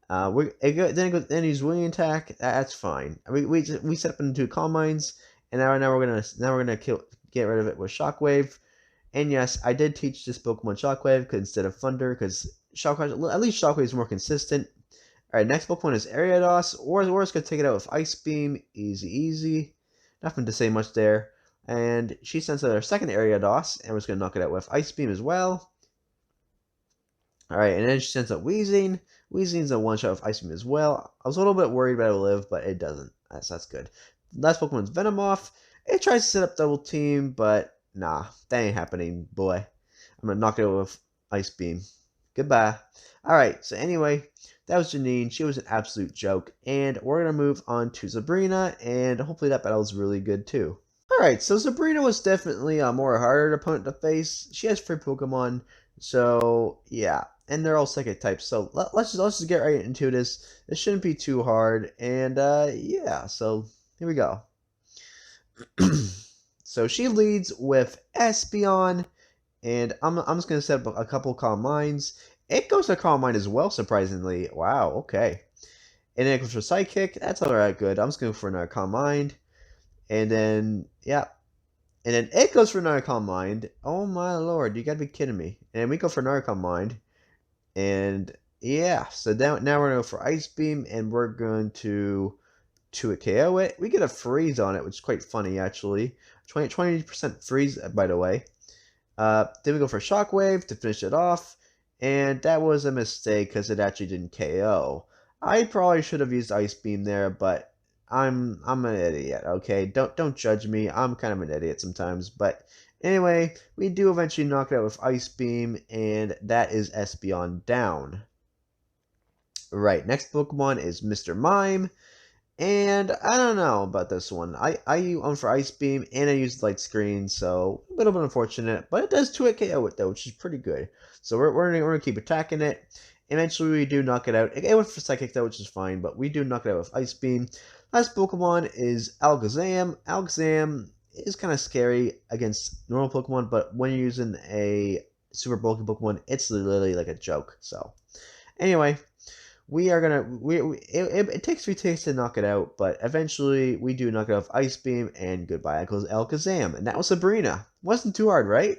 Then use Wing Attack. That's fine. We set up into 2 Calm Minds, and now we're gonna get rid of it with Shockwave. And yes, I did teach this Pokemon Shockwave instead of Thunder, because Shockwave, at least Shockwave is more consistent. All right, next Pokemon is Ariados. We're just gonna take it out with Ice Beam. Easy. Nothing to say much there. And she sends out her second Ariados, and we're just going to knock it out with Ice Beam as well. Alright, and then she sends out Weezing. Weezing's a one-shot with Ice Beam as well. I was a little bit worried about it will live, but it doesn't. That's good. Last Pokemon's Venomoth. It tries to set up Double Team, but nah, that ain't happening, boy. I'm going to knock it out with Ice Beam. Goodbye. Alright, so anyway, that was Janine. She was an absolute joke. And we're going to move on to Sabrina, and hopefully that battle is really good too. Alright, so Sabrina was definitely a more harder opponent to face. She has 3 Pokemon, so yeah, and they're all psychic types. So let's just get right into this. This shouldn't be too hard, and yeah, so here we go. So she leads with Espeon, and I'm just gonna set up a couple Calm Minds. It goes to Calm Mind as well, surprisingly. Wow, okay. And then it goes for Psychic. That's alright, good. I'm just going for another Calm Mind. And then, yeah. And then it goes for another Calm Mind. Oh my lord, you gotta be kidding me. And then we go for another Calm Mind. And yeah, so now we're going to go for Ice Beam, and we're going to it KO it. We get a freeze on it, which is quite funny, actually. 20% freeze, by the way. Then we go for Shockwave to finish it off. And that was a mistake because it actually didn't KO. I probably should have used Ice Beam there, but I'm an idiot, okay? Don't judge me. I'm kind of an idiot sometimes, but anyway, we do eventually knock it out with Ice Beam, and that is Espeon down. Right, next Pokemon is Mr. Mime, and I don't know about this one. I use for Ice Beam, and I used Light Screen, so a little bit unfortunate, but it does 2-hit KO it though, which is pretty good. So we're gonna keep attacking it. Eventually, we do knock it out. It went for Psychic though, which is fine, but we do knock it out with Ice Beam. Last Pokemon is Alakazam. Alakazam is kind of scary against normal Pokemon, but when you're using a super bulky Pokemon, it's literally like a joke. So, anyway, we are gonna it takes 3 takes to knock it out, but eventually we do knock it off Ice Beam, and goodbye Alakazam. And that was Sabrina. Wasn't too hard, right?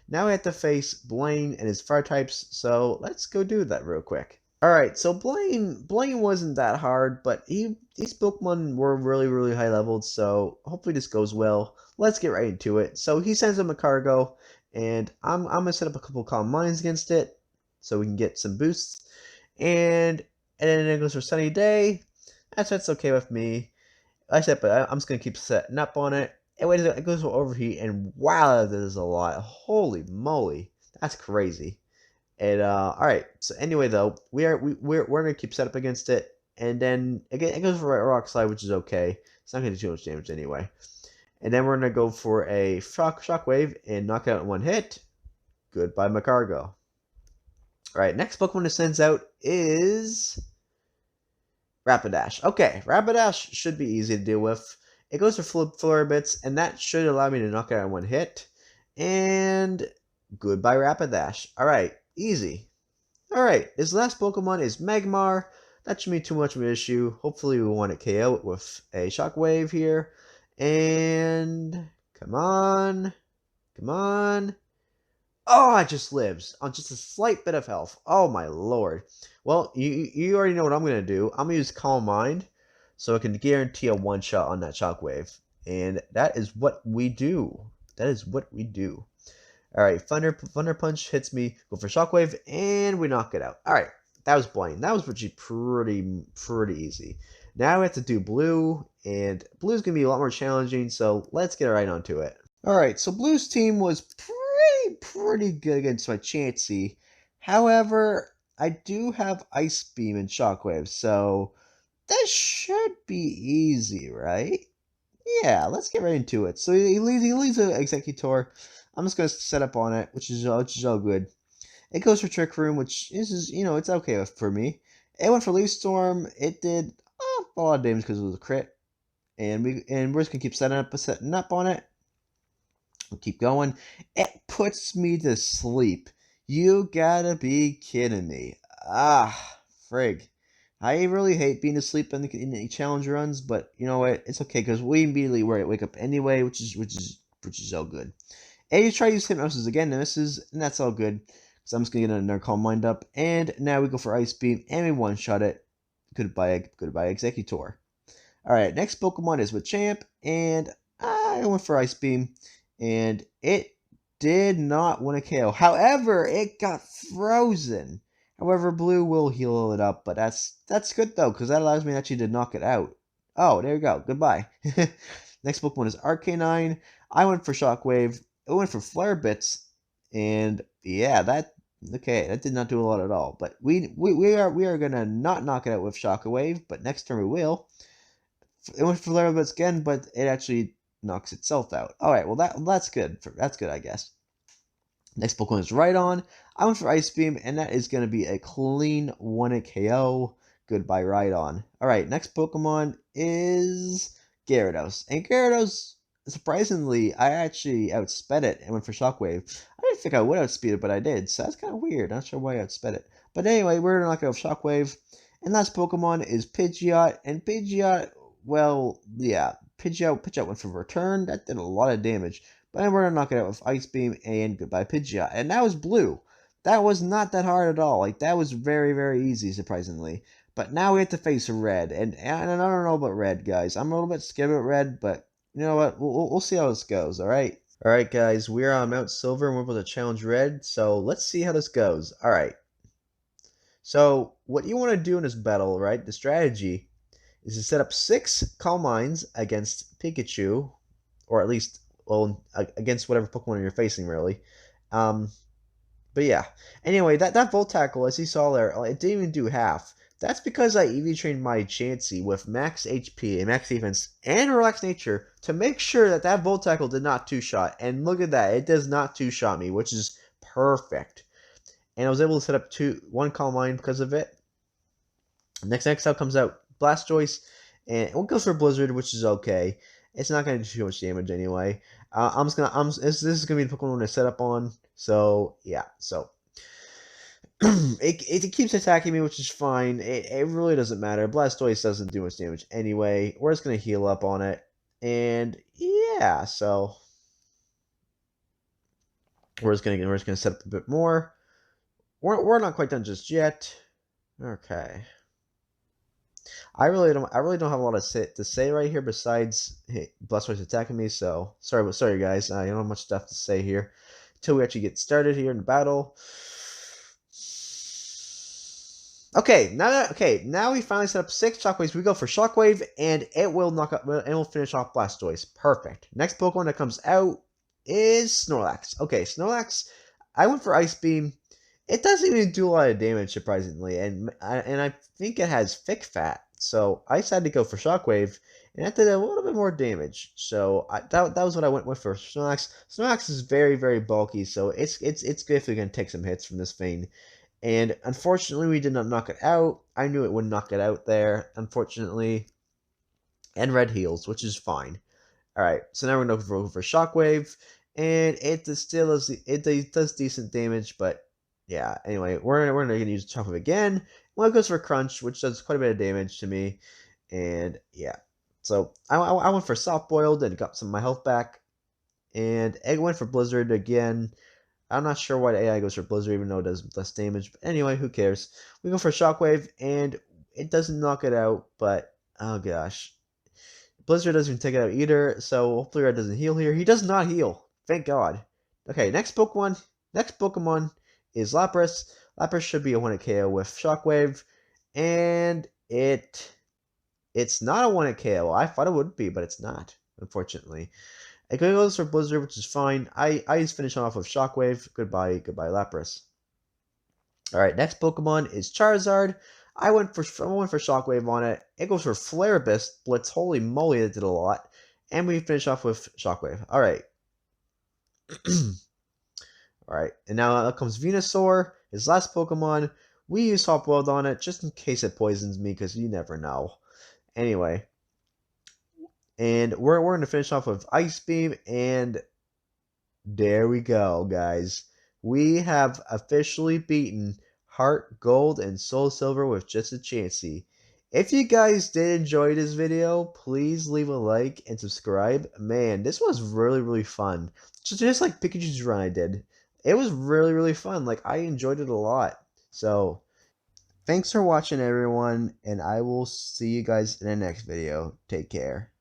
Now we have to face Blaine and his fire types, so let's go do that real quick. Alright, so Blaine wasn't that hard, but these Pokemon were really high leveled, so hopefully this goes well. Let's get right into it. So he sends him a cargo, and I'm gonna set up a couple Calm Minds against it, so we can get some boosts. And then it goes for Sunny Day. That's okay with me. Like I said, but I'm just gonna keep setting up on it. It goes for Overheat, and wow, that is a lot. Holy moly, that's crazy. And all right. So anyway, though, we're gonna keep set up against it, and then again, it goes for Rock Slide, which is okay. It's not gonna do too much damage anyway. And then we're gonna go for a Shockwave and knock it out in one hit. Goodbye, Macargo. All right. Next Pokemon it sends out is Rapidash. Okay, Rapidash should be easy to deal with. It goes for Flurry Bits, and that should allow me to knock it out in one hit. And goodbye, Rapidash. Alright, easy. Alright, this last Pokemon is Magmar. That shouldn't be too much of an issue. Hopefully we want to KO it with a Shockwave here. And come on. Come on. Oh, it just lives on just a slight bit of health. Oh my lord. Well, you already know what I'm going to do. I'm going to use Calm Mind, so I can guarantee a one-shot on that Shockwave. And that is what we do. That is what we do. Alright, Thunder Punch hits me, go for Shockwave, and we knock it out. Alright, that was Blaine. That was actually pretty easy. Now we have to do Blue, and Blue's going to be a lot more challenging, so let's get right onto it. Alright, so Blue's team was pretty good against my Chansey. However, I do have Ice Beam and Shockwave, so that should be easy, right? Yeah, let's get right into it. So he leaves an Executor. I'm just going to set up on it, which is all good. It goes for Trick Room, which is it's okay for me. It went for Leaf Storm. It did a lot of damage because it was a crit. And we're just going to keep setting up on it. We'll keep going. It puts me to sleep. You gotta be kidding me. Ah, frig. I really hate being asleep in the challenge runs, but you know what? It's okay because we immediately wake up anyway, which is all good. And you try to use Hypnosis again, and misses, and that's all good. So I'm just gonna get another Calm Mind up, and now we go for Ice Beam, and we one-shot it. Goodbye, Executor. All right, next Pokemon is Machamp, and I went for Ice Beam, and it did not win a KO. However, it got frozen. However, Blue will heal it up, but that's good though, because that allows me actually to knock it out. Oh, there you go. Goodbye. Next Pokemon is Arcanine. I went for Shockwave. It went for Flare Bits, and yeah, that did not do a lot at all. But we are gonna not knock it out with Shockwave, but next turn we will. It went for Flare Bits again, but it actually knocks itself out. All right, well that's good. That's good, I guess. Next Pokemon is Rhydon. I went for Ice Beam, and that is going to be a clean 1-hit KO. Goodbye, Rhydon. Alright, next Pokemon is Gyarados. And Gyarados, surprisingly, I actually outsped it and went for Shockwave. I didn't think I would outspeed it, but I did, so that's kind of weird. Not sure why I outsped it. But anyway, we're gonna knock out Shockwave. And last Pokemon is Pidgeot, and Pidgeot, well, yeah, Pidgeot went for Return. That did a lot of damage. But then we're gonna knock it out with Ice Beam and goodbye Pidgeot. And that was blue. That was not that hard at all. Like, that was very, very easy, surprisingly. But now we have to face red, and I don't know about red, guys. I'm a little bit scared about red, but you know what? We'll see how this goes, alright? Alright, guys, we're on Mount Silver and we're able to challenge red, so let's see how this goes. Alright. So, what you want to do in this battle, right? The strategy is to set up 6 Calm Minds against Pikachu, or at least, well, against whatever Pokemon you're facing, really. But yeah. Anyway, that Volt Tackle, as you saw there, it didn't even do half. That's because I EV trained my Chansey with max HP and max defense and relaxed nature to make sure that that Volt Tackle did not two-shot. And look at that, it does not two-shot me, which is perfect. And I was able to set up one Calm Mind because of it. Next up comes out Blastoise, and it goes for Blizzard, which is okay. It's not going to do too much damage anyway. This is going to be the Pokemon I set up on. So yeah, so it keeps attacking me, which is fine. It really doesn't matter. Blastoise doesn't do much damage anyway. We're just going to heal up on it, and yeah, so we're just gonna set up a bit more. We're not quite done just yet. Okay. I really don't have a lot to say right here besides Blastoise attacking me. So sorry guys. I don't have much stuff to say here until we actually get started here in the battle. Okay, now we finally set up 6 Shockwaves. We go for Shockwave, and it will finish off Blastoise. Perfect. Next Pokemon that comes out is Snorlax. Okay, Snorlax. I went for Ice Beam. It doesn't even do a lot of damage, surprisingly, and I think it has Thick Fat. So I decided to go for Shockwave, and that did a little bit more damage. So that was what I went with for Snorlax. Snorlax is very, very bulky, so it's good if we can take some hits from this thing. And unfortunately, we did not knock it out. I knew it would knock it out there, unfortunately. And red heals, which is fine. Alright, so now we're going to go for Shockwave, and it does decent damage, but yeah, anyway, we're gonna use Shockwave again. Well, it goes for Crunch, which does quite a bit of damage to me, and yeah. So I went for Soft Boiled and got some of my health back, and Egg went for Blizzard again. I'm not sure why the AI goes for Blizzard, even though it does less damage, but anyway, who cares? We go for Shockwave, and it doesn't knock it out, but oh gosh. Blizzard doesn't even take it out either, so hopefully Red doesn't heal here. He does not heal. Thank God. Okay, next Pokemon is Lapras. Lapras should be a 1-hit KO with Shockwave, and it's not a 1-hit KO. I thought it would be, but it's not, unfortunately. It goes for Blizzard, which is fine. I just finish off with Shockwave. Goodbye, Lapras. Alright, next Pokemon is Charizard. I went for Shockwave on it. It goes for Flare Blitz. Holy moly, it did a lot. And we finish off with Shockwave. Alright. Alright, and now out comes Venusaur, his last Pokemon. We use Soft Boiled on it just in case it poisons me, because you never know. Anyway. And we're going to finish off with Ice Beam, and there we go, guys. We have officially beaten HeartGold and SoulSilver with just a Chansey. If you guys did enjoy this video, please leave a like and subscribe. Man, this was really, really fun. Just like Pikachu's run I did. It was really, really fun. Like, I enjoyed it a lot. So, thanks for watching, everyone, and I will see you guys in the next video. Take care.